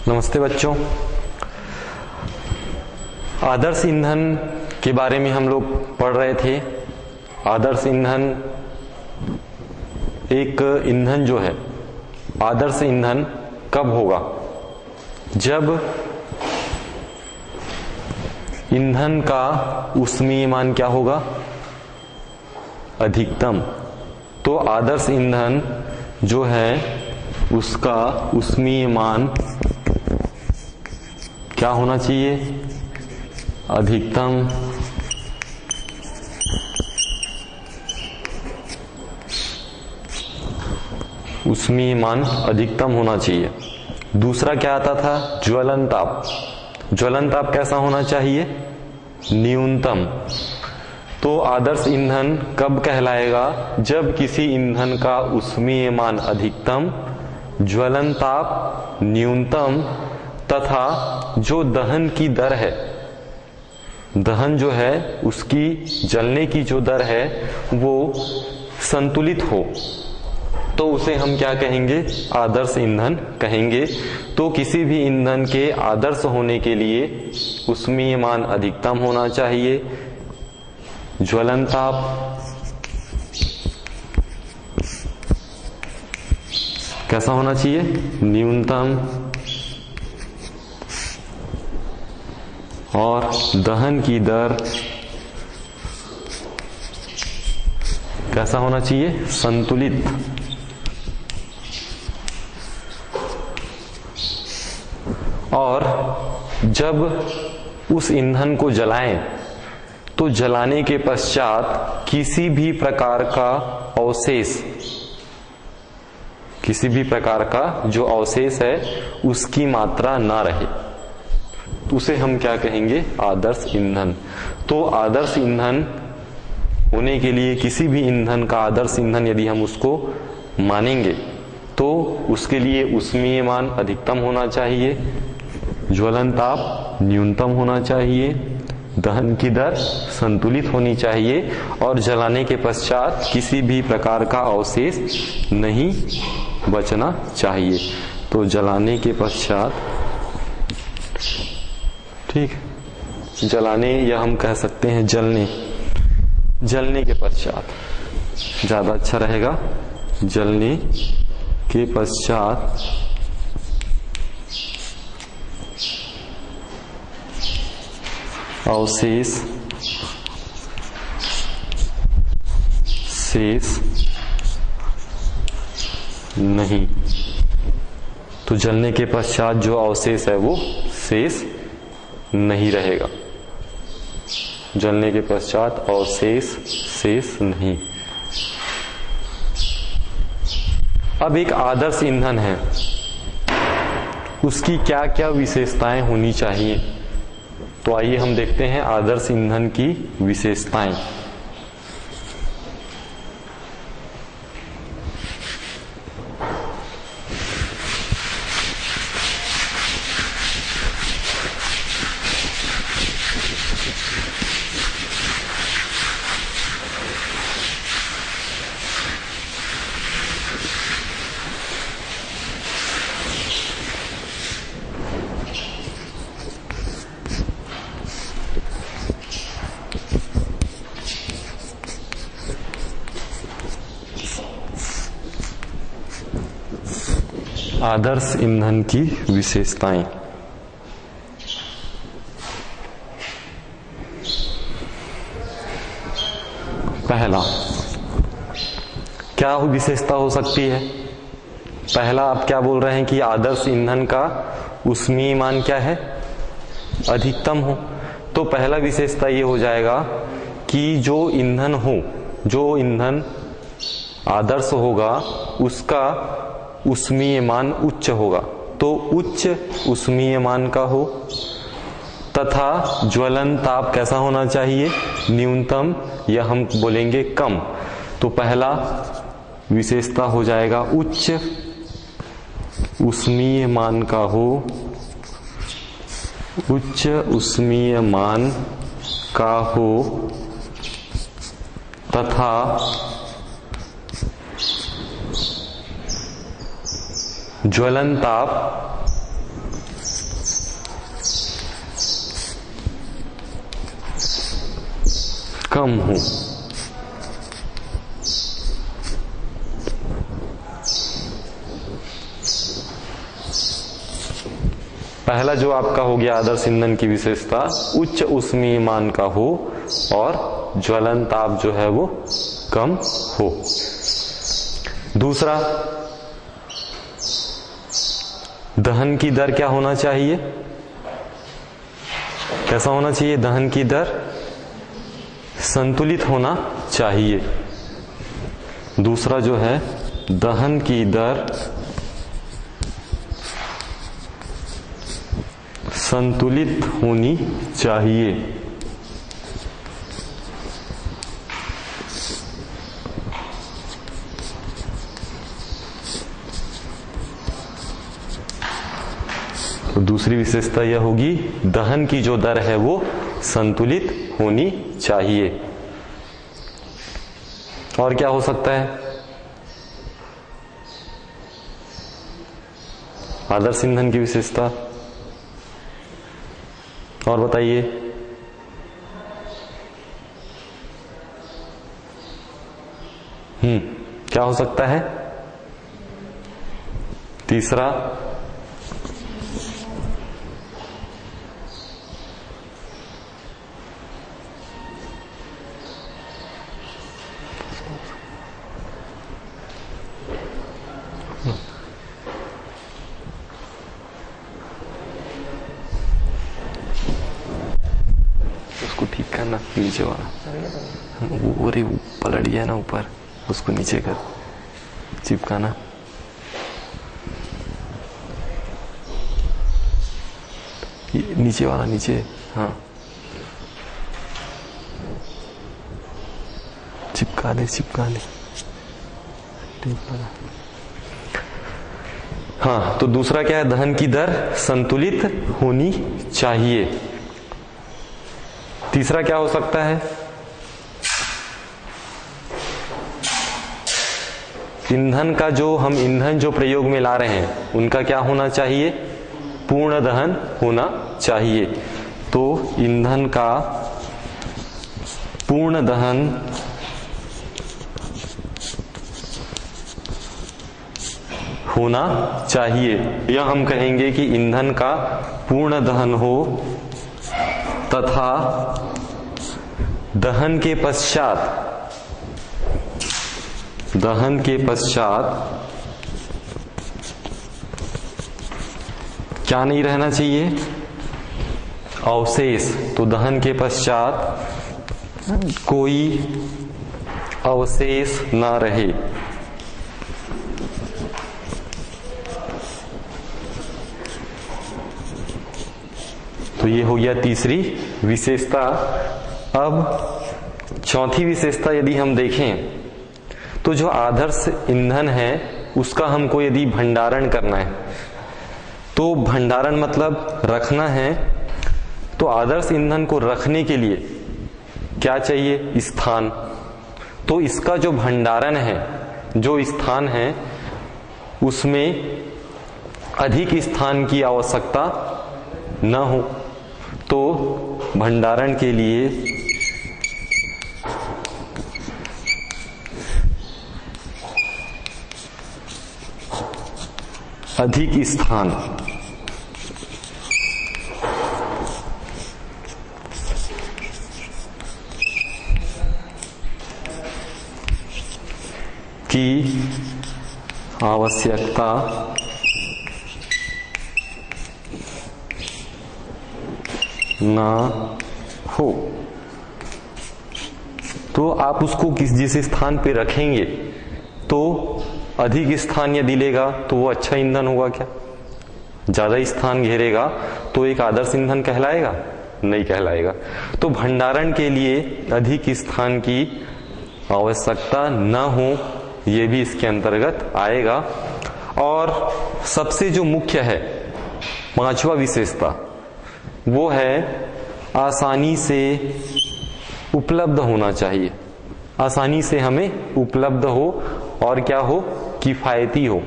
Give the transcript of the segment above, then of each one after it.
नमस्ते बच्चों। आदर्श ईंधन के बारे में हम लोग पढ़ रहे थे। आदर्श ईंधन एक ईंधन जो है, आदर्श ईंधन कब होगा? जब ईंधन का ऊष्मीय मान क्या होगा? अधिकतम। तो आदर्श ईंधन जो है उसका ऊष्मीय मान क्या होना चाहिए? अधिकतम। ऊष्मीय मान अधिकतम होना चाहिए। दूसरा क्या आता था? ज्वलन ताप। ज्वलन ताप कैसा होना चाहिए? न्यूनतम। तो आदर्श ईंधन कब कहलाएगा? जब किसी ईंधन का ऊष्मीय मान अधिकतम, ज्वलन ताप न्यूनतम तथा जो दहन की दर है, दहन जो है उसकी जलने की जो दर है वो संतुलित हो, तो उसे हम क्या कहेंगे? आदर्श ईंधन कहेंगे। तो किसी भी ईंधन के आदर्श होने के लिए ऊष्मीय मान अधिकतम होना चाहिए, ज्वलन ताप कैसा होना चाहिए? न्यूनतम, और दहन की दर कैसा होना चाहिए? संतुलित। और जब उस ईंधन को जलाएं तो जलाने के पश्चात किसी भी प्रकार का अवशेष, किसी भी प्रकार का जो अवशेष है उसकी मात्रा ना रहे, तो उसे हम क्या कहेंगे? आदर्श ईंधन। तो आदर्श ईंधन होने के लिए, किसी भी ईंधन का आदर्श ईंधन यदि हम उसको मानेंगे तो उसके लिए ऊष्मीय मान अधिकतम होना चाहिए, ज्वलन ताप न्यूनतम होना चाहिए, दहन की दर संतुलित होनी चाहिए और जलाने के पश्चात किसी भी प्रकार का अवशेष नहीं बचना चाहिए। तो जलाने के पश्चात, ठीक, जलाने या हम कह सकते हैं जलने, जलने के पश्चात ज्यादा अच्छा रहेगा। जलने के पश्चात अवशेष शेष नहीं। तो जलने के पश्चात जो अवशेष है वो शेष नहीं रहेगा। जलने के पश्चात अवशेष शेष नहीं। अब एक आदर्श ईंधन है, उसकी क्या क्या विशेषताएं होनी चाहिए? तो आइए हम देखते हैं आदर्श ईंधन की विशेषताएं। आदर्श ईंधन की विशेषताएं। पहला, क्या विशेषता हो सकती है? पहला आप क्या बोल रहे हैं कि आदर्श ईंधन का ऊष्मीय मान क्या है? अधिकतम हो। तो पहला विशेषता ये हो जाएगा कि जो ईंधन हो, जो ईंधन आदर्श होगा उसका ऊष्मीय मान उच्च होगा। तो उच्च ऊष्मीय मान का हो तथा ज्वलन ताप कैसा होना चाहिए? न्यूनतम, या हम बोलेंगे कम। तो पहला विशेषता हो जाएगा उच्च ऊष्मीय मान का हो, उच्च ऊष्मीय मान का हो तथा ज्वलन ताप कम हो। पहला जो आपका हो गया आदर्श ईंधन की विशेषता, उच्च ऊष्मीय मान का हो और ज्वलन ताप जो है वो कम हो। दूसरा, दहन की दर क्या होना चाहिए, कैसा होना चाहिए? दहन की दर संतुलित होना चाहिए। दूसरा जो है, दहन की दर संतुलित होनी चाहिए। तो दूसरी विशेषता यह होगी, दहन की जो दर है वो संतुलित होनी चाहिए। और क्या हो सकता है? आदर्श ईंधन की विशेषता और बताइए। क्या हो सकता है? तीसरा, उसको ठीक करना, नीचे वाला वो रे पलट गया ना ऊपर, उसको नीचे कर, चिपकाना। नीचे वाला, नीचे, हाँ चिपका दे, चिपका दे, ठीक है। हाँ, तो दूसरा क्या है? दहन की दर संतुलित होनी चाहिए। तीसरा क्या हो सकता है? ईंधन का जो हम ईंधन जो प्रयोग में ला रहे हैं उनका क्या होना चाहिए? पूर्ण दहन होना चाहिए। तो ईंधन का पूर्ण दहन होना चाहिए। यह हम कहेंगे कि ईंधन का पूर्ण दहन हो तथा दहन के पश्चात क्या नहीं रहना चाहिए? अवशेष। तो दहन के पश्चात कोई अवशेष ना रहे। तो ये हो गया तीसरी विशेषता। अब चौथी विशेषता यदि हम देखें तो जो आदर्श ईंधन है उसका हमको यदि भंडारण करना है, तो भंडारण मतलब रखना है, तो आदर्श ईंधन को रखने के लिए क्या चाहिए? स्थान। तो इसका जो भंडारण है, जो स्थान है, उसमें अधिक स्थान की आवश्यकता न हो। तो भंडारण के लिए अधिक स्थान की आवश्यकता ना हो। तो आप उसको जिस स्थान पे रखेंगे तो अधिक स्थान यदि लेगा तो वो अच्छा ईंधन होगा क्या? ज्यादा स्थान घेरेगा तो एक आदर्श ईंधन कहलाएगा? नहीं कहलाएगा। तो भंडारण के लिए अधिक स्थान की आवश्यकता न हो, ये भी इसके अंतर्गत आएगा। और सबसे जो मुख्य है, पांचवा विशेषता, वो है आसानी से उपलब्ध होना चाहिए। आसानी से हमें उपलब्ध हो और क्या हो? किफायती हो।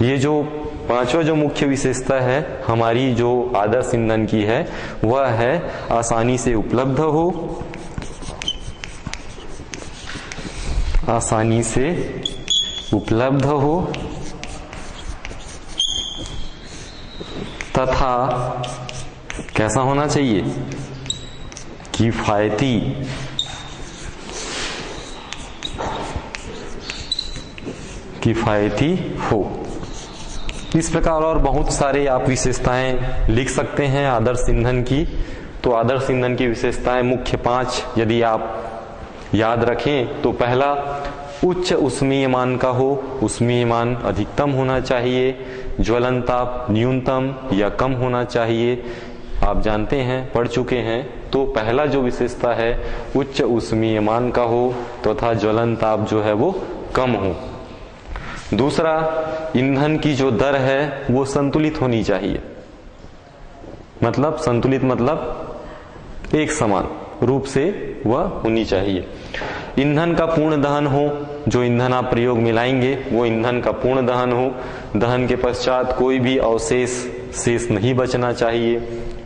ये जो पांचवा जो मुख्य विशेषता है हमारी जो आदर्श ईंधन की है, वह है आसानी से उपलब्ध हो आसानी से उपलब्ध हो तथा कैसा होना चाहिए, किफायती हो। इस प्रकार और बहुत सारे आप विशेषताएं लिख सकते हैं आदर्श ईंधन की। तो आदर्श ईंधन की विशेषताएं मुख्य 5 यदि आप याद रखें तो पहला, उच्च ऊष्मीय मान का हो, ऊष्मीय मान अधिकतम होना चाहिए, ज्वलन ताप न्यूनतम या कम होना चाहिए। आप जानते हैं, पढ़ चुके हैं। तो पहला जो विशेषता है उच्च ऊष्मीय मान का हो तथा ज्वलन ताप जो है वो कम हो। दूसरा, ईंधन की जो दर है वो संतुलित होनी चाहिए। मतलब संतुलित मतलब एक समान रूप से वह होनी चाहिए। ईंधन का पूर्ण दहन हो, जो ईंधन आप प्रयोग में लाएंगे वो ईंधन का पूर्ण दहन हो। दहन के पश्चात कोई भी अवशेष शेष नहीं बचना चाहिए,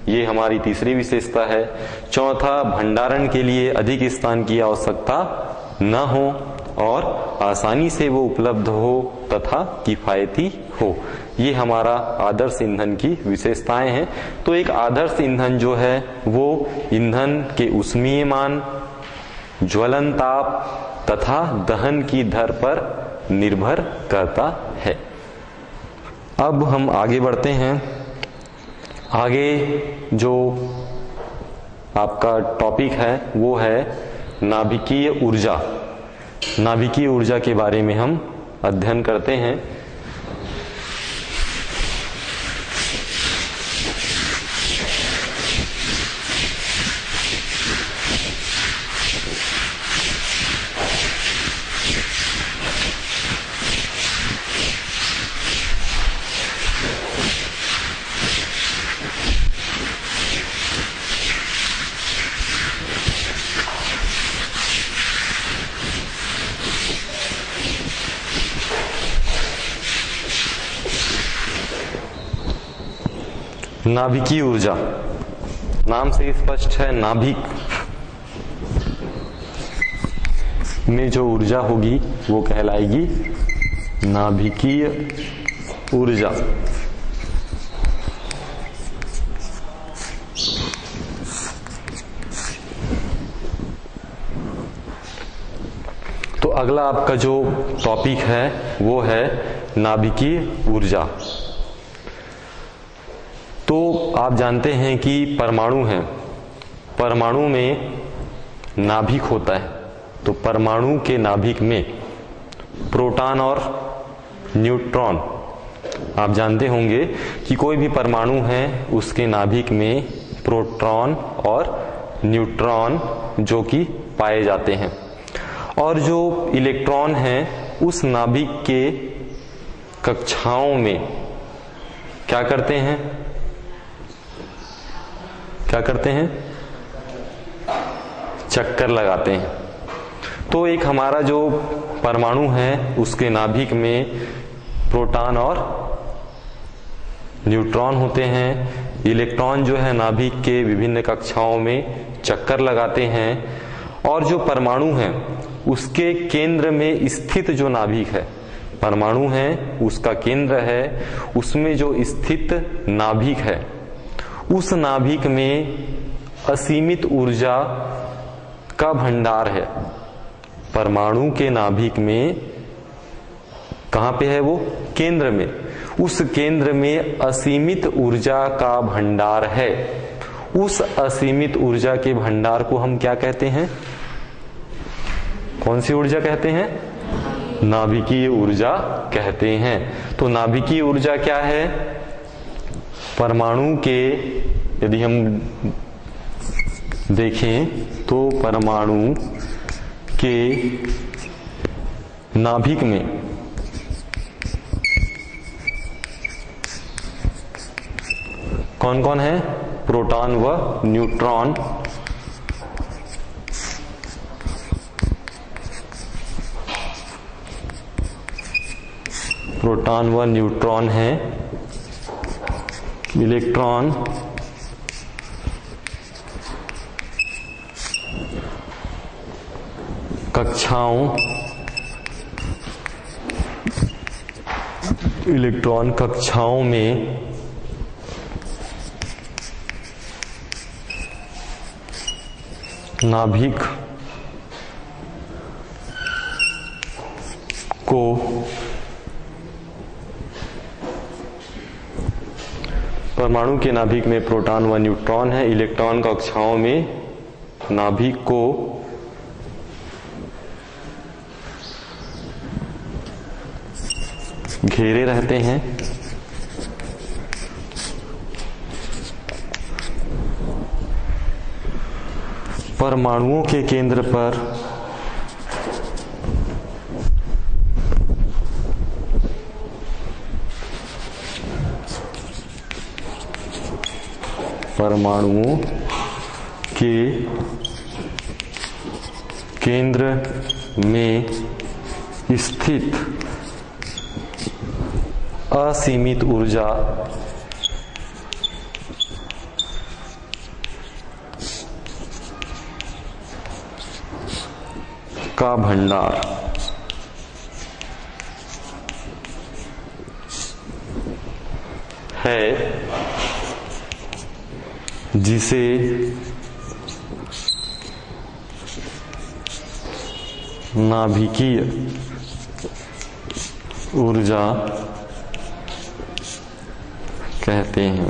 ये हमारी तीसरी विशेषता है। चौथा, भंडारण के लिए अधिक स्थान की आवश्यकता न हो और आसानी से वो उपलब्ध हो तथा किफायती हो। ये हमारा आदर्श ईंधन की विशेषताएं हैं। तो एक आदर्श ईंधन जो है वो ईंधन के ऊष्मीय मान, ज्वलन ताप तथा दहन की दर पर निर्भर करता है। अब हम आगे बढ़ते हैं। आगे जो आपका टॉपिक है वो है नाभिकीय ऊर्जा। नाभिकीय ऊर्जा के बारे में हम अध्ययन करते हैं। नाभिकीय ऊर्जा, नाम से स्पष्ट है, नाभिक में जो ऊर्जा होगी वो कहलाएगी नाभिकीय ऊर्जा। तो अगला आपका जो टॉपिक है वो है नाभिकीय ऊर्जा। तो आप जानते हैं कि परमाणु है, परमाणु में नाभिक होता है। तो परमाणु के नाभिक में प्रोटॉन और न्यूट्रॉन, आप जानते होंगे कि कोई भी परमाणु है उसके नाभिक में प्रोटॉन और न्यूट्रॉन जो कि पाए जाते हैं। और जो इलेक्ट्रॉन है उस नाभिक के कक्षाओं में क्या करते हैं, चक्कर लगाते हैं। तो एक हमारा जो परमाणु है उसके नाभिक में प्रोटॉन और न्यूट्रॉन होते हैं। इलेक्ट्रॉन जो है नाभिक के विभिन्न कक्षाओं में चक्कर लगाते हैं। और जो परमाणु है उसके केंद्र में स्थित जो नाभिक है, परमाणु है उसका केंद्र है, उसमें जो स्थित नाभिक है उस नाभिक में असीमित ऊर्जा का भंडार है। परमाणु के नाभिक में कहां पे है वो, केंद्र में। उस केंद्र में असीमित ऊर्जा का भंडार है। उस असीमित ऊर्जा के भंडार को हम क्या कहते हैं, कौन सी ऊर्जा कहते हैं, नाभिकीय ऊर्जा कहते हैं। तो नाभिकीय ऊर्जा क्या है, परमाणु के यदि हम देखें तो परमाणु के नाभिक में कौन कौन है, प्रोटॉन व न्यूट्रॉन। प्रोटॉन व न्यूट्रॉन है। इलेक्ट्रॉन कक्षाओं इलेक्ट्रॉन कक्षाओं में नाभिक को परमाणु के नाभिक में प्रोटॉन व न्यूट्रॉन है। इलेक्ट्रॉन कक्षाओं में नाभिक को घेरे रहते हैं। परमाणुओं के केंद्र पर परमाणुओं के केंद्र में स्थित असीमित ऊर्जा का भंडार है, जिसे नाभिकीय ऊर्जा कहते हैं।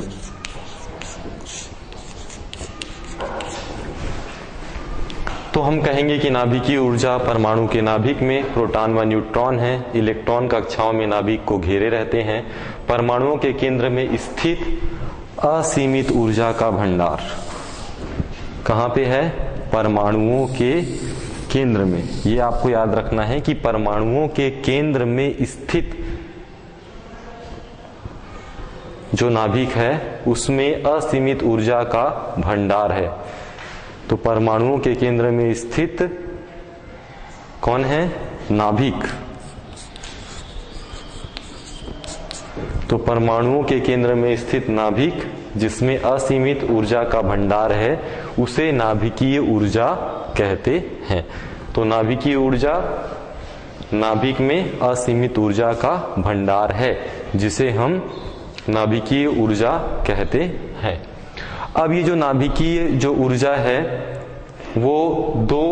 तो हम कहेंगे कि नाभिकीय ऊर्जा परमाणु के नाभिक में प्रोटॉन व न्यूट्रॉन है। इलेक्ट्रॉन कक्षाओं में नाभिक को घेरे रहते हैं। परमाणुओं के केंद्र में स्थित असीमित ऊर्जा का भंडार कहां पे है? परमाणुओं के केंद्र में। ये आपको याद रखना है कि परमाणुओं के केंद्र में स्थित जो नाभिक है उसमें असीमित ऊर्जा का भंडार है। तो परमाणुओं के केंद्र में स्थित कौन है? नाभिक। तो परमाणुओं के केंद्र में स्थित नाभिक जिसमें असीमित ऊर्जा का भंडार है उसे नाभिकीय ऊर्जा कहते हैं। तो नाभिकीय ऊर्जा नाभिक में असीमित ऊर्जा का भंडार है, जिसे हम नाभिकीय ऊर्जा कहते हैं। अब ये जो नाभिकीय जो ऊर्जा है वो दो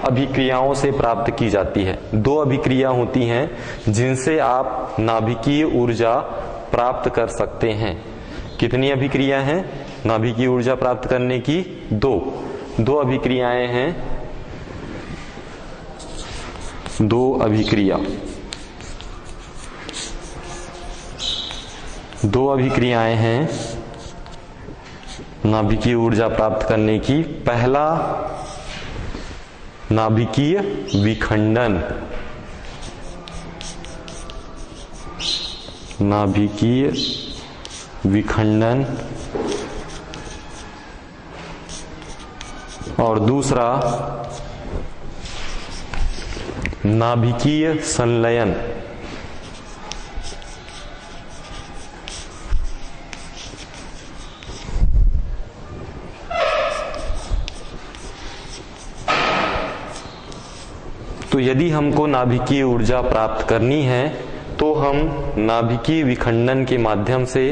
अभिक्रियाओं से प्राप्त की जाती है। दो अभिक्रिया होती हैं जिनसे आप नाभिकीय ऊर्जा प्राप्त कर सकते हैं। कितनी अभिक्रिया हैं नाभिकीय ऊर्जा प्राप्त करने की? दो अभिक्रियाएं हैं। दो अभिक्रियाएं हैं नाभिकीय ऊर्जा प्राप्त करने की। पहला नाभिकीय विखंडन। नाभिकीय विखंडन और दूसरा नाभिकीय संलयन। तो यदि हमको नाभिकीय ऊर्जा प्राप्त करनी है तो हम नाभिकीय विखंडन के माध्यम से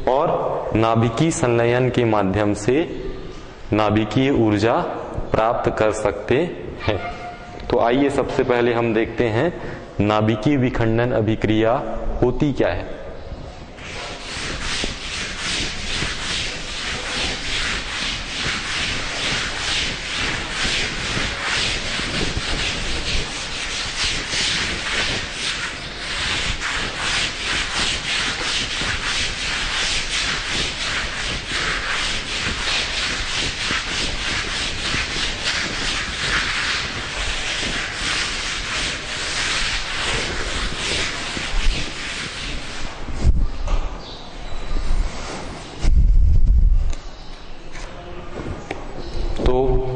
और नाभिकीय संलयन के माध्यम से नाभिकीय ऊर्जा प्राप्त कर सकते हैं। तो आइए सबसे पहले हम देखते हैं नाभिकीय विखंडन अभिक्रिया होती क्या है।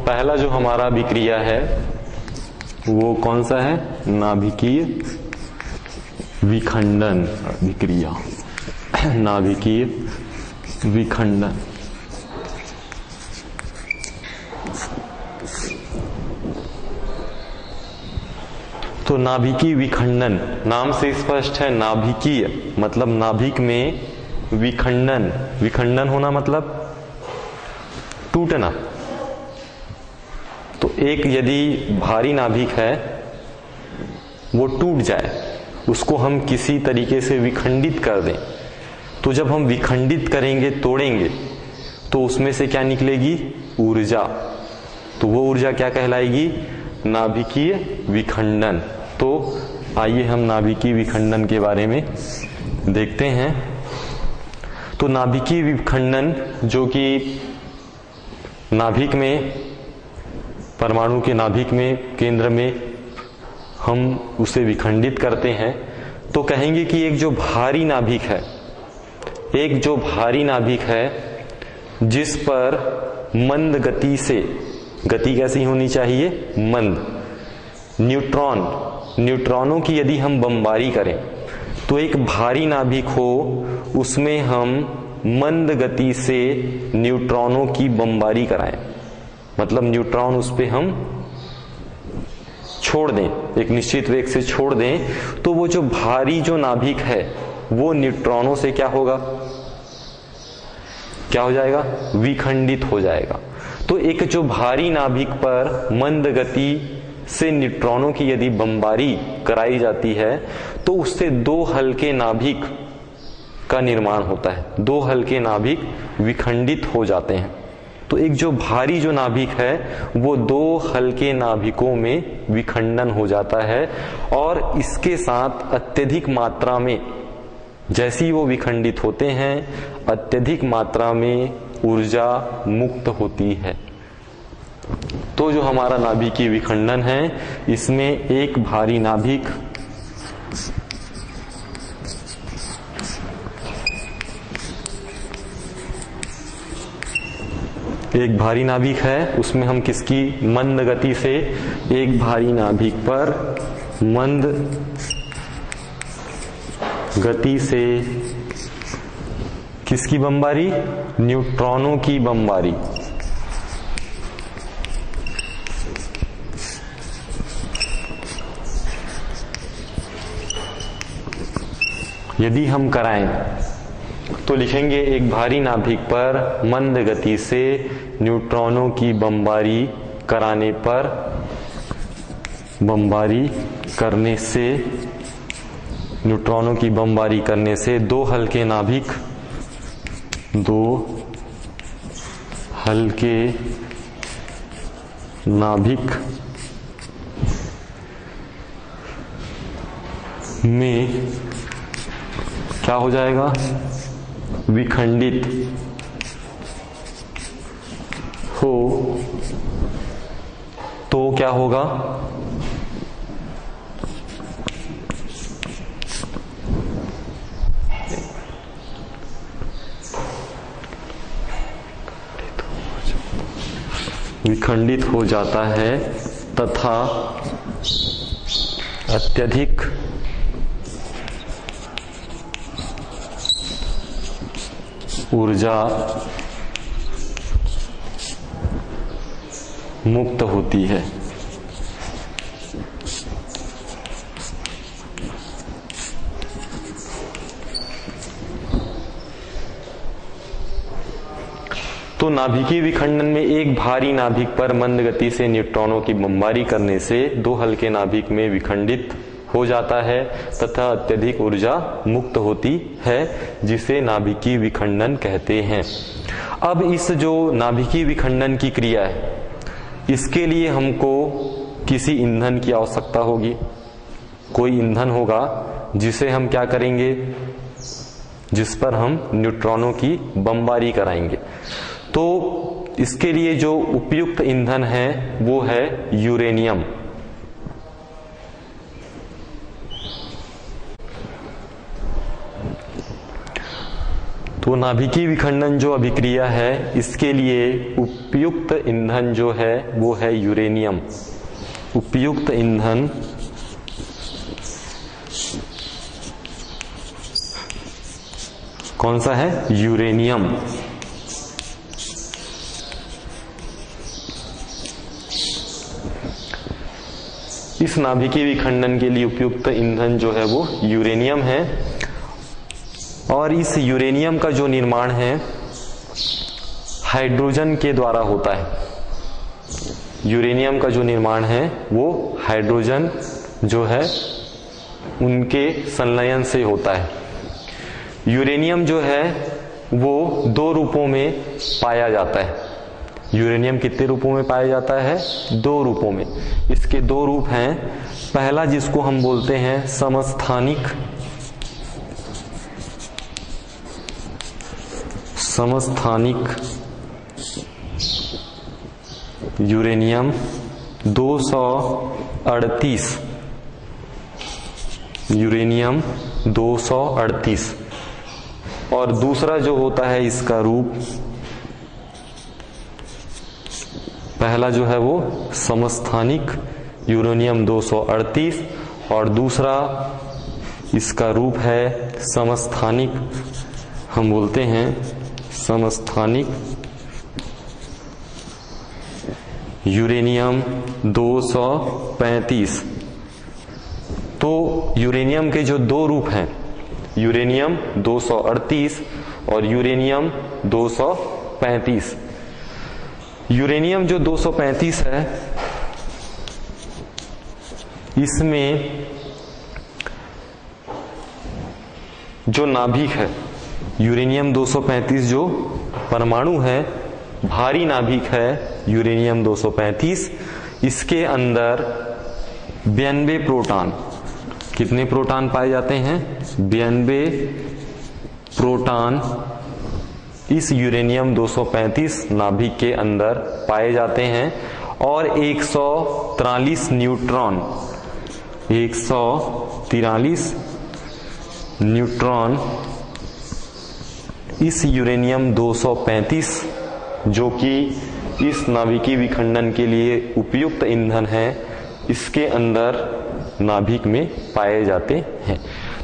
पहला जो हमारा अभिक्रिया है वो कौन सा है? नाभिकीय विखंडन अभिक्रिया। नाभिकीय विखंडन। तो नाभिकीय विखंडन नाम से स्पष्ट है, नाभिकीय मतलब नाभिक में विखंडन, विखंडन होना मतलब टूटना। तो एक यदि भारी नाभिक है वो टूट जाए, उसको हम किसी तरीके से विखंडित कर दें, तो जब हम विखंडित करेंगे, तोड़ेंगे, तो उसमें से क्या निकलेगी? ऊर्जा। तो वो ऊर्जा क्या कहलाएगी? नाभिकीय विखंडन। तो आइए हम नाभिकीय विखंडन के बारे में देखते हैं। तो नाभिकीय विखंडन जो कि नाभिक में, परमाणु के नाभिक में, केंद्र में हम उसे विखंडित करते हैं, तो कहेंगे कि एक जो भारी नाभिक है, एक जो भारी नाभिक है जिस पर मंद गति से, गति कैसी होनी चाहिए? मंद। न्यूट्रॉनों की यदि हम बमबारी करें, तो एक भारी नाभिक हो उसमें हम मंद गति से न्यूट्रॉनों की बमबारी कराएं, मतलब न्यूट्रॉन उस पे हम छोड़ दें, एक निश्चित वेग से छोड़ दें, तो वो जो भारी जो नाभिक है वो न्यूट्रॉनों से क्या होगा? क्या हो जाएगा? विखंडित हो जाएगा। तो एक जो भारी नाभिक पर मंद गति से न्यूट्रॉनों की यदि बमबारी कराई जाती है, तो उससे दो हल्के नाभिक का निर्माण होता है, दो हल्के नाभिक विखंडित हो जाते हैं। तो एक जो भारी जो नाभिक है वो दो हल्के नाभिकों में विखंडन हो जाता है, और इसके साथ अत्यधिक मात्रा में, जैसी वो विखंडित होते हैं, अत्यधिक मात्रा में ऊर्जा मुक्त होती है। तो जो हमारा नाभिकीय विखंडन है, इसमें एक भारी नाभिक है, उसमें हम किसकी? मंद गति से एक भारी नाभिक पर मंद गति से किसकी बमबारी? न्यूट्रॉनों की बमबारी। यदि हम कराएं तो लिखेंगे एक भारी नाभिक पर मंद गति से न्यूट्रॉनों की बमबारी कराने पर, बमबारी करने से, न्यूट्रॉनों की बमबारी करने से दो हल्के नाभिक में क्या हो जाएगा? विखंडित हो। तो क्या होगा? विखंडित हो जाता है तथा अत्यधिक ऊर्जा मुक्त होती है। तो नाभिकीय विखंडन में एक भारी नाभिक पर मंद गति से न्यूट्रॉनों की बमबारी करने से दो हल्के नाभिक में विखंडित हो जाता है तथा अत्यधिक ऊर्जा मुक्त होती है, जिसे नाभिकीय विखंडन कहते हैं। अब इस जो नाभिकीय विखंडन की क्रिया है, इसके लिए हमको किसी ईंधन की आवश्यकता होगी। कोई ईंधन होगा जिसे हम क्या करेंगे? जिस पर हम न्यूट्रॉनों की बमबारी कराएंगे। तो इसके लिए जो उपयुक्त ईंधन है वो है यूरेनियम। तो नाभिकीय विखंडन जो अभिक्रिया है, इसके लिए उपयुक्त ईंधन जो है वो है यूरेनियम। उपयुक्त ईंधन कौन सा है? यूरेनियम। इस नाभिकीय विखंडन के लिए उपयुक्त ईंधन जो है वो यूरेनियम है। और इस यूरेनियम का जो निर्माण है हाइड्रोजन के द्वारा होता है। यूरेनियम का जो निर्माण है वो हाइड्रोजन जो है उनके संलयन से होता है। यूरेनियम जो है वो दो रूपों में पाया जाता है। यूरेनियम कितने रूपों में पाया जाता है? दो रूपों में। इसके दो रूप हैं। पहला जिसको हम बोलते हैं समस्थानिक यूरेनियम 238, यूरेनियम 238। और दूसरा जो होता है इसका रूप, पहला जो है वो समस्थानिक यूरेनियम 238 और दूसरा इसका रूप है समस्थानिक, हम बोलते हैं समस्थानिक यूरेनियम 235। तो यूरेनियम के जो दो रूप हैं, यूरेनियम 238 और यूरेनियम 235। यूरेनियम जो 235 है इसमें जो नाभिक है, यूरेनियम 235 जो परमाणु है, भारी नाभिक है यूरेनियम 235। इसके अंदर 92 प्रोटॉन, कितने प्रोटॉन पाए जाते हैं? 92 प्रोटॉन इस यूरेनियम 235 नाभिक के अंदर पाए जाते हैं। और 143 न्यूट्रॉन, 143 न्यूट्रॉन इस यूरेनियम 235 जो कि इस नाभिकीय विखंडन के लिए उपयुक्त ईंधन है, इसके अंदर नाभिक में पाए जाते हैं।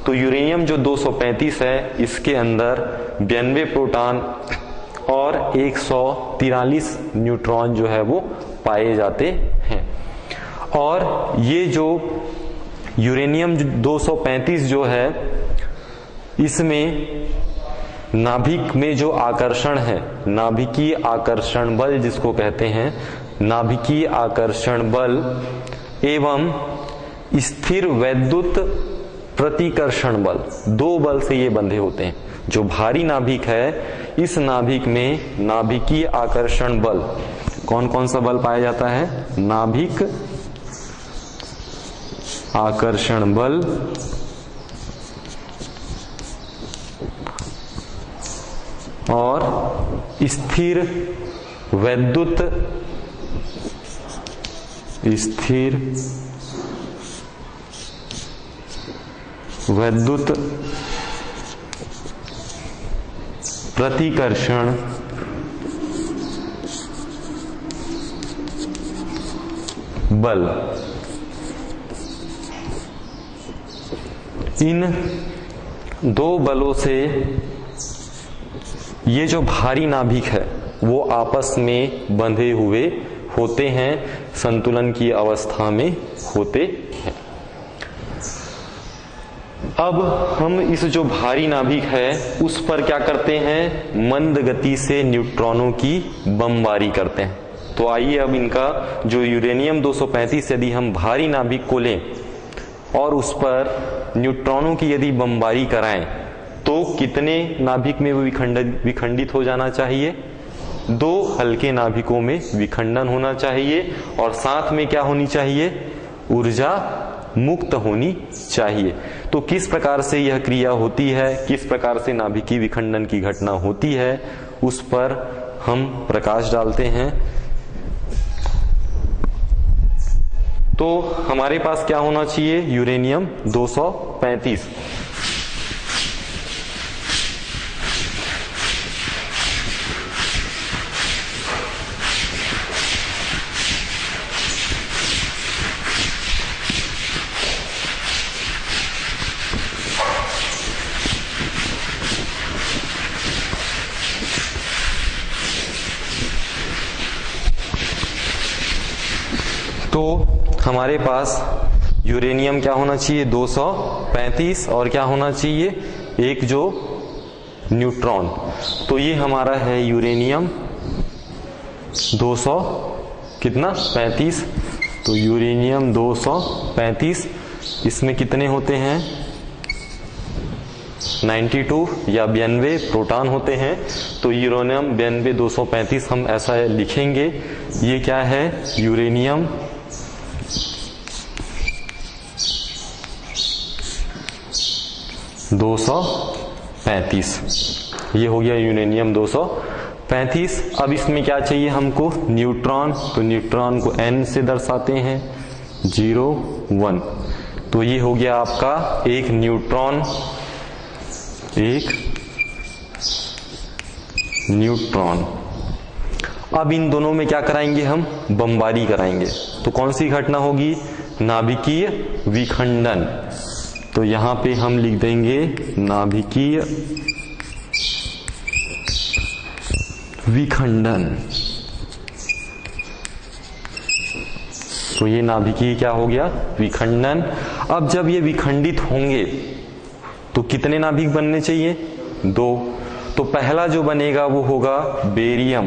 तो यूरेनियम जो 235 है इसके अंदर 92 प्रोटॉन और 143 न्यूट्रॉन जो है वो पाए जाते हैं। और ये जो यूरेनियम 235 जो है इसमें नाभिक में जो आकर्षण है, नाभिकीय आकर्षण बल जिसको कहते हैं, नाभिकीय आकर्षण बल एवं स्थिर वैद्युत प्रतिकर्षण बल, दो बल से ये बंधे होते हैं। जो भारी नाभिक है इस नाभिक में नाभिकीय आकर्षण बल, कौन कौन सा बल पाया जाता है? नाभिक आकर्षण बल और स्थिर वैद्युत प्रतिकर्षण बल। इन दो बलों से ये जो भारी नाभिक है वो आपस में बंधे हुए होते हैं, संतुलन की अवस्था में होते हैं। अब हम इस जो भारी नाभिक है उस पर क्या करते हैं? मंद गति से न्यूट्रॉनों की बमबारी करते हैं। तो आइए अब इनका जो यूरेनियम 235 यदि हम भारी नाभिक को लें और उस पर न्यूट्रॉनों की यदि बमबारी कराएं तो कितने नाभिक में वो विखंडित हो जाना चाहिए? दो हल्के नाभिकों में विखंडन होना चाहिए और साथ में क्या होनी चाहिए? ऊर्जा मुक्त होनी चाहिए। तो किस प्रकार से यह क्रिया होती है, किस प्रकार से नाभिकीय विखंडन की घटना होती है, उस पर हम प्रकाश डालते हैं। तो हमारे पास क्या होना चाहिए? यूरेनियम 235। तो हमारे पास यूरेनियम क्या होना चाहिए 235 और क्या होना चाहिए एक जो न्यूट्रॉन। तो ये हमारा है यूरेनियम 200 कितना 35। तो यूरेनियम 235 इसमें कितने होते हैं 92 या 92 प्रोटॉन होते हैं। तो यूरेनियम 92 235 हम ऐसा लिखेंगे। ये क्या है यूरेनियम 235। ये हो गया यूरेनियम 235। अब इसमें क्या चाहिए हमको न्यूट्रॉन। तो न्यूट्रॉन को n से दर्शाते हैं 0 1। तो ये हो गया आपका एक न्यूट्रॉन अब इन दोनों में क्या कराएंगे हम बमबारी कराएंगे। तो कौन सी घटना होगी नाभिकीय विखंडन। तो यहां पे हम लिख देंगे नाभिकीय विखंडन। तो ये नाभिकीय क्या हो गया विखंडन। अब जब ये विखंडित होंगे तो कितने नाभिक बनने चाहिए 2। तो पहला जो बनेगा वो होगा बेरियम।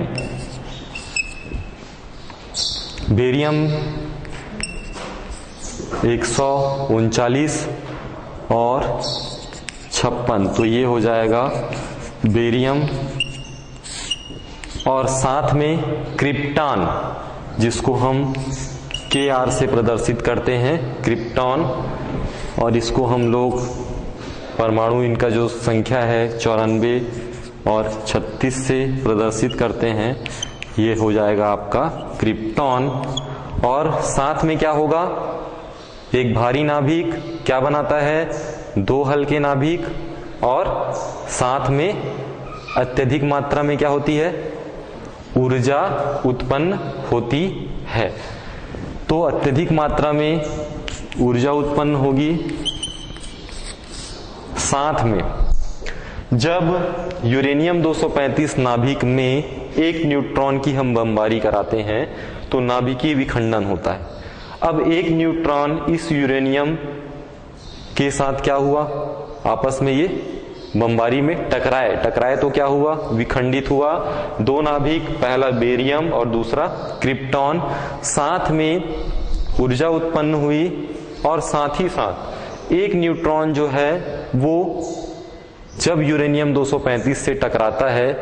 बेरियम 139 और 56। तो ये हो जाएगा बेरियम। और साथ में क्रिप्टॉन जिसको हम Kr से प्रदर्शित करते हैं क्रिप्टॉन। और इसको हम लोग परमाणु इनका जो संख्या है 94 और 36 से प्रदर्शित करते हैं। ये हो जाएगा आपका क्रिप्टॉन। और साथ में क्या होगा एक भारी नाभिक क्या बनाता है 2 हल्के नाभिक। और साथ में अत्यधिक मात्रा में क्या होती है ऊर्जा उत्पन्न होती है। तो अत्यधिक मात्रा में ऊर्जा उत्पन्न होगी। साथ में जब यूरेनियम 235 नाभिक में एक न्यूट्रॉन की हम बमबारी कराते हैं तो नाभिकीय विखंडन होता है। अब एक न्यूट्रॉन इस यूरेनियम के साथ क्या हुआ आपस में ये बमबारी में टकराए तो क्या हुआ विखंडित हुआ। 2 नाभिक पहला बेरियम और दूसरा क्रिप्टॉन। साथ में ऊर्जा उत्पन्न हुई और साथ ही साथ एक न्यूट्रॉन जो है वो जब यूरेनियम 235 से टकराता है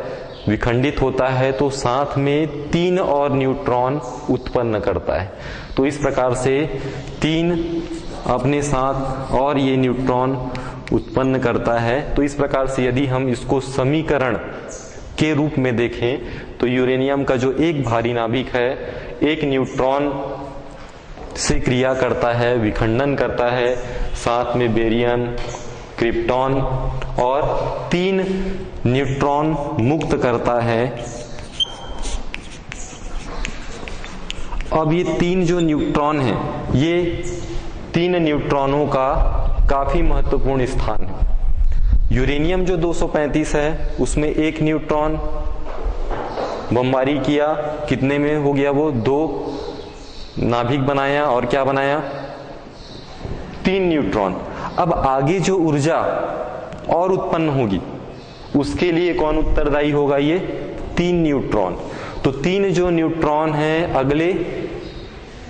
विखंडित होता है तो साथ में 3 और न्यूट्रॉन उत्पन्न करता है। तो इस प्रकार से 3 अपने साथ और ये न्यूट्रॉन उत्पन्न करता है। तो इस प्रकार से यदि हम इसको समीकरण के रूप में देखें तो यूरेनियम का जो एक भारी नाभिक है एक न्यूट्रॉन से क्रिया करता है विखंडन करता है। साथ में बेरियम क्रिप्टॉन और 3 न्यूट्रॉन मुक्त करता है। अब ये 3 जो न्यूट्रॉन हैं ये 3 न्यूट्रॉनों का काफी महत्वपूर्ण स्थान है। यूरेनियम जो 235 है उसमें एक न्यूट्रॉन बमबारी किया कितने में हो गया वो 2 नाभिक बनाया और क्या बनाया 3 न्यूट्रॉन। अब आगे जो ऊर्जा और उत्पन्न होगी उसके लिए कौन उत्तरदायी होगा ये 3 न्यूट्रॉन। तो 3 जो न्यूट्रॉन हैं अगले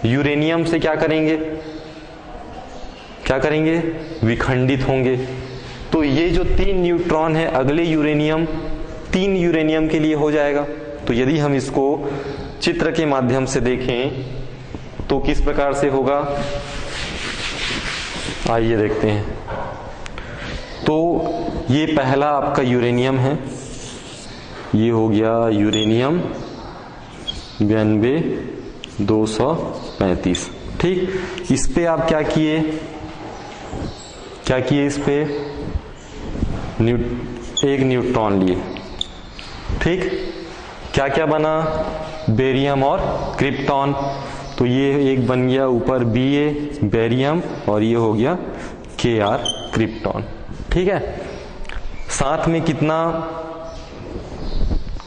यूरेनियम से क्या करेंगे विखंडित होंगे। तो ये जो 3 न्यूट्रॉन है अगले यूरेनियम 3 यूरेनियम के लिए हो जाएगा। तो यदि हम इसको चित्र के माध्यम से देखें तो किस प्रकार से होगा आइए देखते हैं। तो ये पहला आपका यूरेनियम है ये हो गया यूरेनियम 92 235 ठीक। इस पे आप क्या किए इस पे एक न्यूट्रॉन लिए ठीक। क्या क्या बना बेरियम और क्रिप्टॉन। तो ये एक बन गया ऊपर Ba बेरियम और ये हो गया Kr क्रिप्टॉन ठीक है। साथ में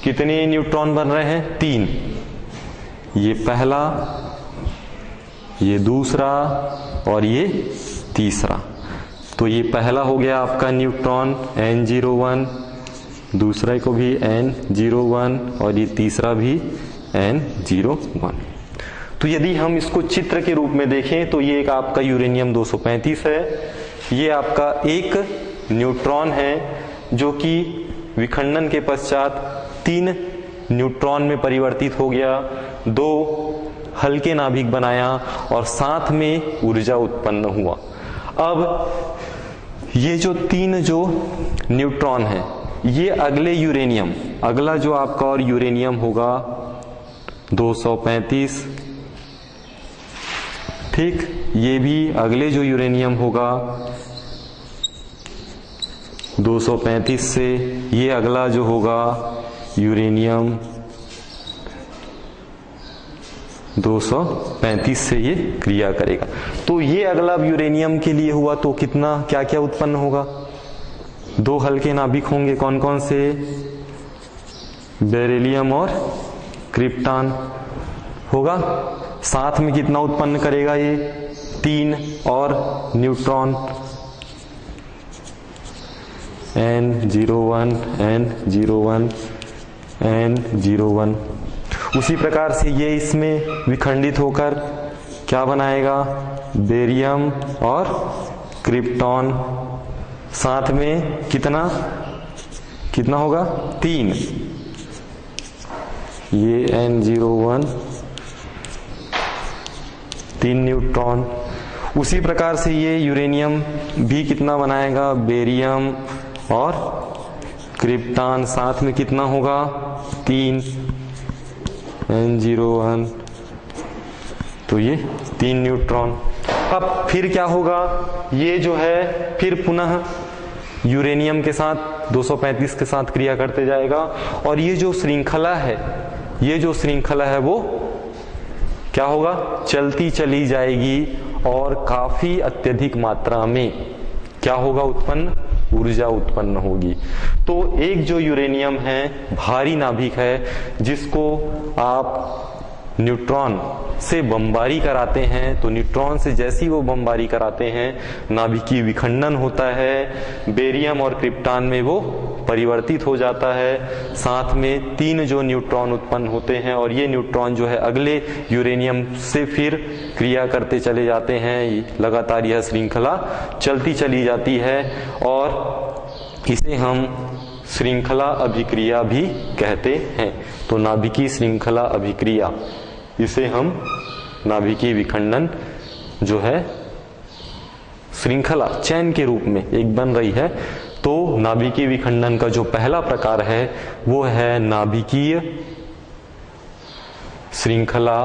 कितने न्यूट्रॉन बन रहे हैं 3। ये पहला ये दूसरा और ये तीसरा। तो ये पहला हो गया आपका न्यूट्रॉन N01, दूसरे को भी N01 और ये तीसरा भी N01। तो यदि हम इसको चित्र के रूप में देखें तो ये एक आपका यूरेनियम 235 है। ये आपका एक न्यूट्रॉन है जो कि विखंडन के पश्चात 3 न्यूट्रॉन में परिवर्तित हो गया, 2 हल्के नाभिक बनाया और साथ में ऊर्जा उत्पन्न हुआ। अब ये जो 3 जो न्यूट्रॉन है, ये अगले यूरेनियम, अगला जो आपका और यूरेनियम होगा 235, ठीक, ये भी अगले जो यूरेनियम होगा 235 से, ये अगला जो होगा यूरेनियम 235 से ये क्रिया करेगा। तो ये अगला यूरेनियम के लिए हुआ तो कितना क्या क्या उत्पन्न होगा? 2 हल्के नाभिक होंगे, कौन कौन से? बेरिलियम और क्रिप्टॉन होगा। साथ में कितना उत्पन्न करेगा ये? 3 और न्यूट्रॉन N01 N01 N01। उसी प्रकार से ये इसमें विखंडित होकर क्या बनाएगा? बेरियम और क्रिप्टॉन। साथ में कितना कितना होगा? 3। ये N01 3 न्यूट्रॉन। उसी प्रकार से ये यूरेनियम भी कितना बनाएगा? बेरियम और क्रिप्टॉन। साथ में कितना होगा? 3 N01। तो ये 3 न्यूट्रॉन। अब फिर क्या होगा? ये जो है फिर पुनः यूरेनियम के साथ 235 के साथ क्रिया करते जाएगा और ये जो श्रृंखला है, ये जो श्रृंखला है वो क्या होगा? चलती चली जाएगी और काफी अत्यधिक मात्रा में क्या होगा? उत्पन्न ऊर्जा उत्पन्न होगी। तो एक जो यूरेनियम है भारी नाभिक है, जिसको आप न्यूट्रॉन से बमबारी कराते हैं, तो न्यूट्रॉन से जैसी वो बमबारी कराते हैं नाभिकीय विखंडन होता है, बेरियम और क्रिप्टॉन में वो परिवर्तित हो जाता है। साथ में 3 जो न्यूट्रॉन उत्पन्न होते हैं और ये न्यूट्रॉन जो है अगले यूरेनियम से फिर क्रिया करते चले जाते हैं। लगातार यह श्रृंखला चलती चली जाती है और इसे हम श्रृंखला अभिक्रिया भी कहते हैं। तो नाभिकीय श्रृंखला अभिक्रिया, इसे हम नाभिकीय विखंडन जो है श्रृंखला चैन के रूप में एक बन रही है। तो नाभिकीय विखंडन का जो पहला प्रकार है वो है नाभिकीय श्रृंखला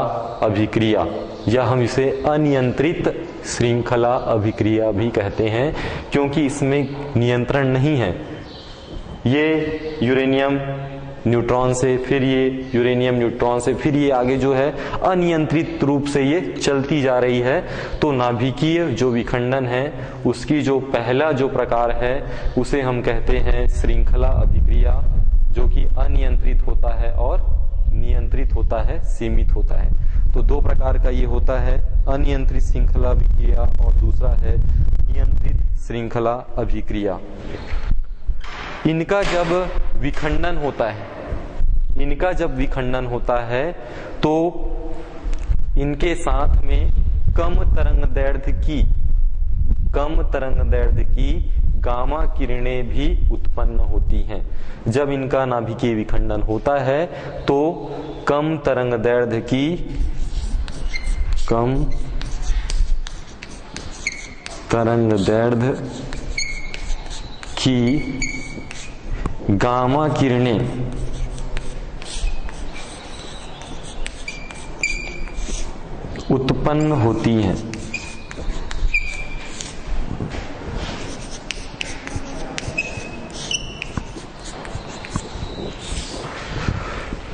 अभिक्रिया, या हम इसे अनियंत्रित श्रृंखला अभिक्रिया भी कहते हैं, क्योंकि इसमें नियंत्रण नहीं है। ये यूरेनियम न्यूट्रॉन से, फिर ये यूरेनियम न्यूट्रॉन से, फिर ये आगे जो है अनियंत्रित रूप से ये चलती जा रही है। तो नाभिकीय जो विखंडन है उसकी जो पहला जो प्रकार है उसे हम कहते हैं श्रृंखला अभिक्रिया, जो कि अनियंत्रित होता है और नियंत्रित होता है, सीमित होता है। तो 2 प्रकार का ये होता है, अनियंत्रित श्रृंखला अभिक्रिया और दूसरा है नियंत्रित श्रृंखला अभिक्रिया। इनका जब विखंडन होता है, इनका जब विखंडन होता है तो इनके साथ में कम तरंगदैर्ध्य की गामा किरणें भी उत्पन्न होती हैं। जब इनका नाभिकीय विखंडन होता है तो कम तरंगदैर्ध्य की गामा किरणें उत्पन्न होती हैं।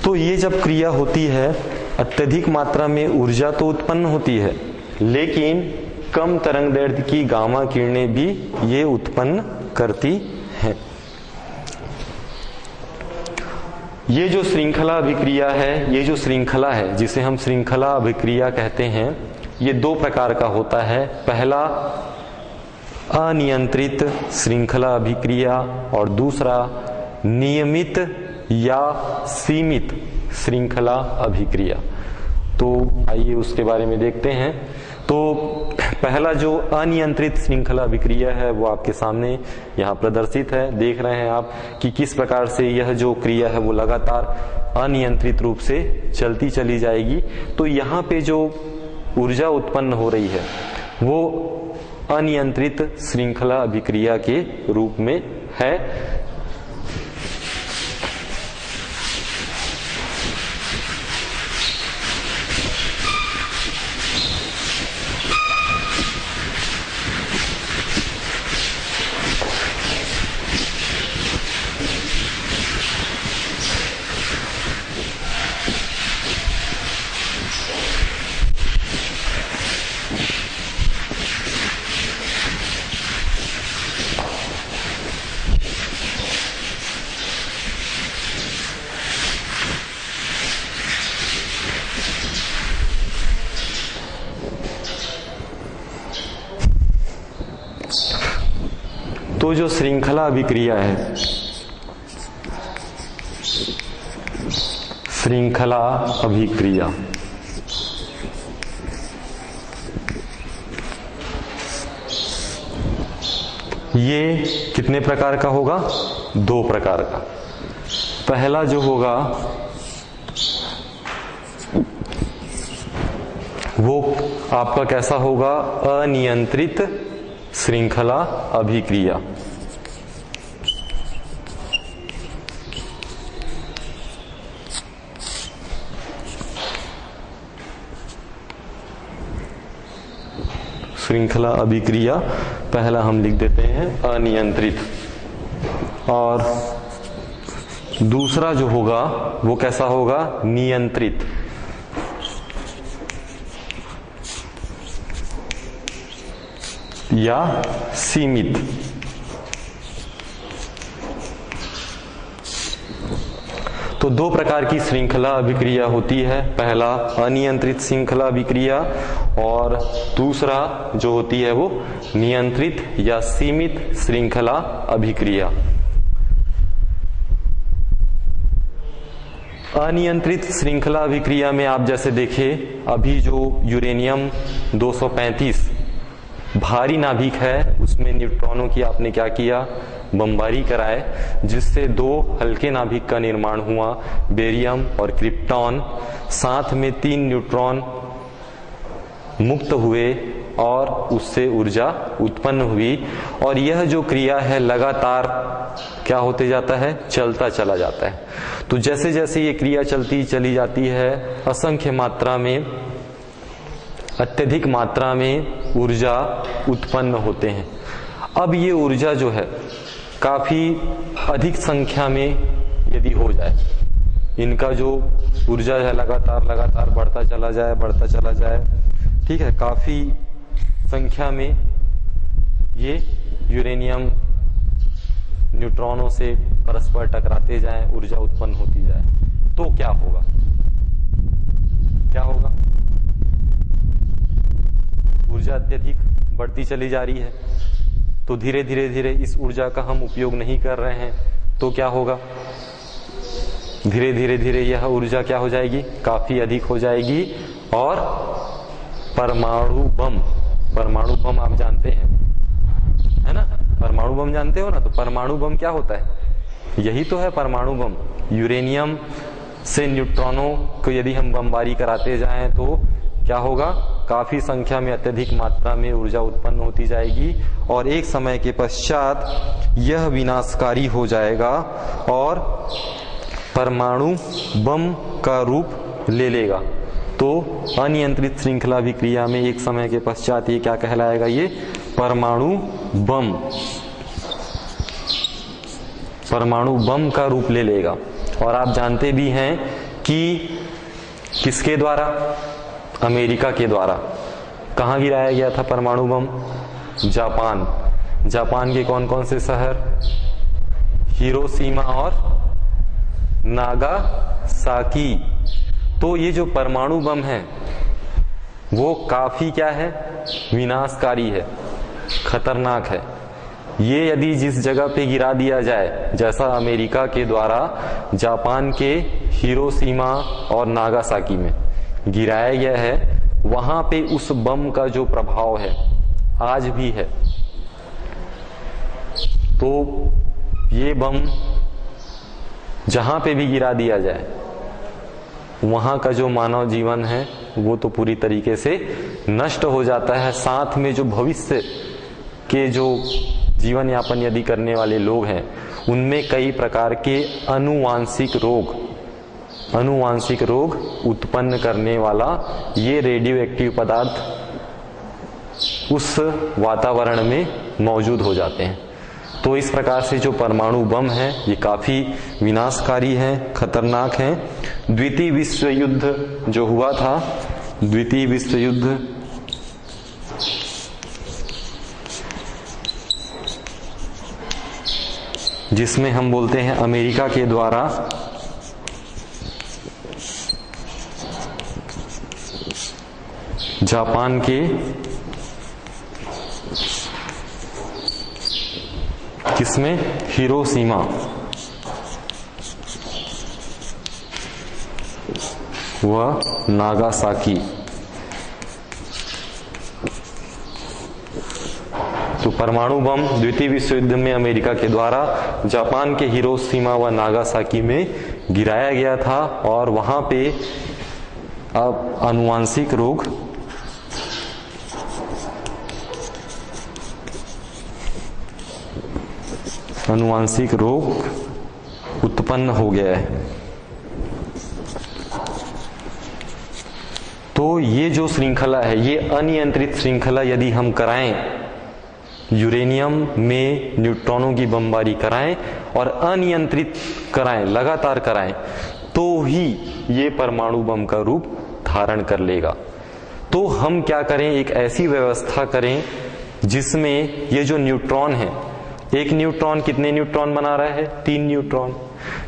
तो ये जब क्रिया होती है अत्यधिक मात्रा में ऊर्जा तो उत्पन्न होती है, लेकिन कम तरंगदैर्ध्य की गामा किरणें भी ये उत्पन्न करती हैं। ये जो श्रृंखला अभिक्रिया है, ये जो श्रृंखला है जिसे हम श्रृंखला अभिक्रिया कहते हैं, ये दो प्रकार का होता है। पहला अनियंत्रित श्रृंखला अभिक्रिया और दूसरा नियमित या सीमित श्रृंखला अभिक्रिया। तो आइए उसके बारे में देखते हैं। तो पहला जो अनियंत्रित श्रृंखला अभिक्रिया है वो आपके सामने यहाँ प्रदर्शित है। देख रहे हैं आप कि किस प्रकार से यह जो क्रिया है वो लगातार अनियंत्रित रूप से चलती चली जाएगी। तो यहाँ पे जो ऊर्जा उत्पन्न हो रही है वो अनियंत्रित श्रृंखला अभिक्रिया के रूप में है। तो जो श्रृंखला अभिक्रिया है, श्रृंखला अभिक्रिया ये कितने प्रकार का होगा? दो प्रकार का। पहला जो होगा वो आपका कैसा होगा? अनियंत्रित श्रृंखला अभिक्रिया। श्रृंखला अभिक्रिया पहला हम लिख देते हैं अनियंत्रित, और दूसरा जो होगा वो कैसा होगा? नियंत्रित। या सीमित। तो दो प्रकार की श्रृंखला अभिक्रिया होती है। पहला अनियंत्रित श्रृंखला अभिक्रिया और दूसरा जो होती है वो नियंत्रित या सीमित श्रृंखला अभिक्रिया। अनियंत्रित श्रृंखला अभिक्रिया में आप जैसे देखें, अभी जो यूरेनियम 235 भारी नाभिक है उसमें न्यूट्रॉनों की आपने क्या किया? बमबारी कराए, जिससे दो हल्के नाभिक का निर्माण हुआ, बेरियम और क्रिप्टॉन। साथ में 3 न्यूट्रॉन मुक्त हुए और उससे ऊर्जा उत्पन्न हुई। और यह जो क्रिया है लगातार क्या होते जाता है? चलता चला जाता है। तो जैसे जैसे ये क्रिया चलती चली जाती है, असंख्य मात्रा में, अत्यधिक मात्रा में ऊर्जा उत्पन्न होते हैं। अब ये ऊर्जा जो है काफी अधिक संख्या में यदि हो जाए, इनका जो ऊर्जा है लगातार बढ़ता चला जाए, ठीक है, काफी संख्या में ये यूरेनियम न्यूट्रॉनों से परस्पर टकराते जाएं, ऊर्जा उत्पन्न होती जाए, तो क्या होगा? ऊर्जा अत्यधिक बढ़ती चली जा रही है, तो धीरे धीरे इस ऊर्जा का हम उपयोग नहीं कर रहे हैं, तो क्या होगा? धीरे धीरे यह ऊर्जा क्या हो जाएगी? काफी अधिक हो जाएगी। और परमाणु बम आप जानते हैं, है ना? परमाणु बम जानते हो ना? तो परमाणु बम क्या होता है? यही तो है परमाणु बम। यूरेनियम से न्यूट्रॉनों को यदि हम बमबारी कराते जाएं तो क्या होगा? काफी संख्या में, अत्यधिक मात्रा में ऊर्जा उत्पन्न होती जाएगी और एक समय के पश्चात यह विनाशकारी हो जाएगा और परमाणु बम का रूप ले लेगा। तो अनियंत्रित श्रृंखला अभिक्रिया में एक समय के पश्चात ये क्या कहलाएगा? ये परमाणु बम का रूप ले लेगा। और आप जानते भी हैं कि किसके द्वारा? अमेरिका के द्वारा। कहाँ गिराया गया था परमाणु बम? जापान के कौन कौन से शहर? हिरोशिमा और नागासाकी। तो ये जो परमाणु बम है वो काफी क्या है, विनाशकारी है, खतरनाक है। ये यदि जिस जगह पे गिरा दिया जाए, जैसा अमेरिका के द्वारा जापान के हिरोशिमा और नागासाकी में गिराया गया है, वहां पे उस बम का जो प्रभाव है आज भी है। तो ये बम जहां पे भी गिरा दिया जाए, वहां का जो मानव जीवन है वो तो पूरी तरीके से नष्ट हो जाता है। साथ में जो भविष्य के जो जीवन यापन यदि करने वाले लोग हैं, उनमें कई प्रकार के अनुवांशिक रोग उत्पन्न करने वाला ये रेडियो एक्टिव पदार्थ उस वातावरण में मौजूद हो जाते हैं। तो इस प्रकार से जो परमाणु बम है ये काफी विनाशकारी है, खतरनाक है। द्वितीय विश्व युद्ध जो हुआ था, द्वितीय विश्व युद्ध जिसमें हम बोलते हैं अमेरिका के द्वारा जापान के किसमें, हिरोशिमा व नागासाकी। तो परमाणु बम द्वितीय विश्व युद्ध में अमेरिका के द्वारा जापान के हिरोशिमा व नागासाकी में गिराया गया था, और वहां पे अब आनुवांशिक रोग उत्पन्न हो गया है। तो ये जो श्रृंखला है, ये अनियंत्रित श्रृंखला यदि हम कराएं, यूरेनियम में न्यूट्रॉनों की बमबारी कराएं और अनियंत्रित कराएं, लगातार कराएं, तो ही ये परमाणु बम का रूप धारण कर लेगा। तो हम क्या करें, एक ऐसी व्यवस्था करें जिसमें ये जो न्यूट्रॉन है, एक न्यूट्रॉन कितने न्यूट्रॉन बना रहा है, 3 न्यूट्रॉन,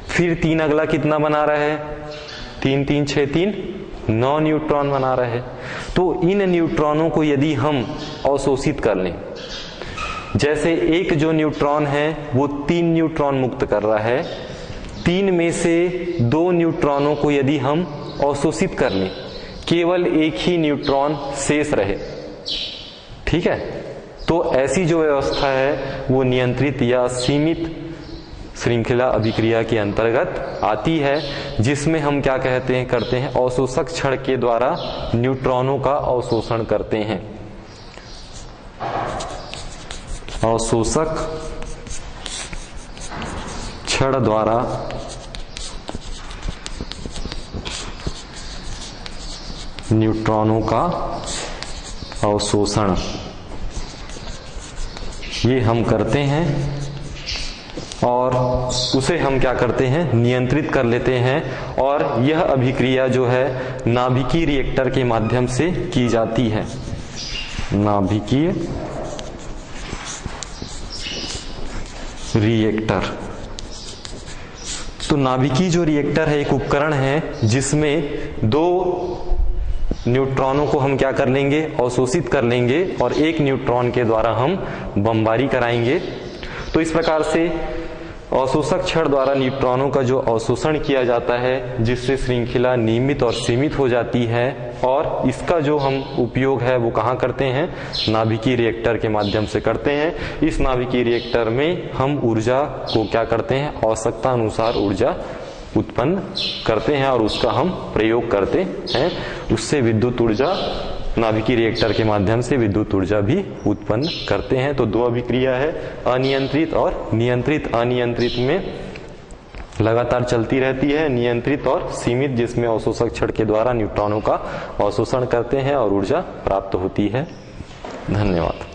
फिर 3 अगला कितना बना रहा है, 3 3 6 3 9 न्यूट्रॉन बना रहा है। तो इन न्यूट्रॉनों को यदि हम अवशोषित कर लें, जैसे एक जो न्यूट्रॉन है वो 3 न्यूट्रॉन मुक्त कर रहा है, 3 में से 2 न्यूट्रॉनों को यदि हम अवशोषित कर लें, केवल एक ही न्यूट्रॉन शेष रहे, ठीक है, तो ऐसी जो व्यवस्था है वो नियंत्रित या सीमित श्रृंखला अभिक्रिया के अंतर्गत आती है, जिसमें हम क्या करते हैं, अवशोषक छड़ के द्वारा न्यूट्रॉनों का अवशोषण करते हैं। अवशोषक छड़ द्वारा न्यूट्रॉनों का अवशोषण ये हम करते हैं, और उसे हम क्या करते हैं, नियंत्रित कर लेते हैं। और यह अभिक्रिया जो है नाभिकीय रिएक्टर के माध्यम से की जाती है। नाभिकीय रिएक्टर, तो नाभिकीय जो रिएक्टर है एक उपकरण है जिसमें 2 न्यूट्रॉनों को हम क्या कर लेंगे, अवशोषित कर लेंगे, और एक न्यूट्रॉन के द्वारा हम बमबारी कराएंगे। तो इस प्रकार से अवशोषक छड़ द्वारा न्यूट्रॉनों का जो अवशोषण किया जाता है, जिससे श्रृंखला नियमित और सीमित हो जाती है, और इसका जो हम उपयोग है वो कहाँ करते हैं, नाभिकीय रिएक्टर के माध्यम से करते हैं। इस नाभिकीय रिएक्टर में हम ऊर्जा को क्या करते हैं, आवश्यकता अनुसार ऊर्जा उत्पन्न करते हैं और उसका हम प्रयोग करते हैं। उससे विद्युत ऊर्जा, नाभिकीय रिएक्टर के माध्यम से विद्युत ऊर्जा भी उत्पन्न करते हैं। तो 2 अभिक्रिया है, अनियंत्रित और नियंत्रित। अनियंत्रित में लगातार चलती रहती है, नियंत्रित और सीमित जिसमें अवशोषक छड़ के द्वारा न्यूट्रॉनों का अवशोषण करते हैं और ऊर्जा प्राप्त होती है। धन्यवाद।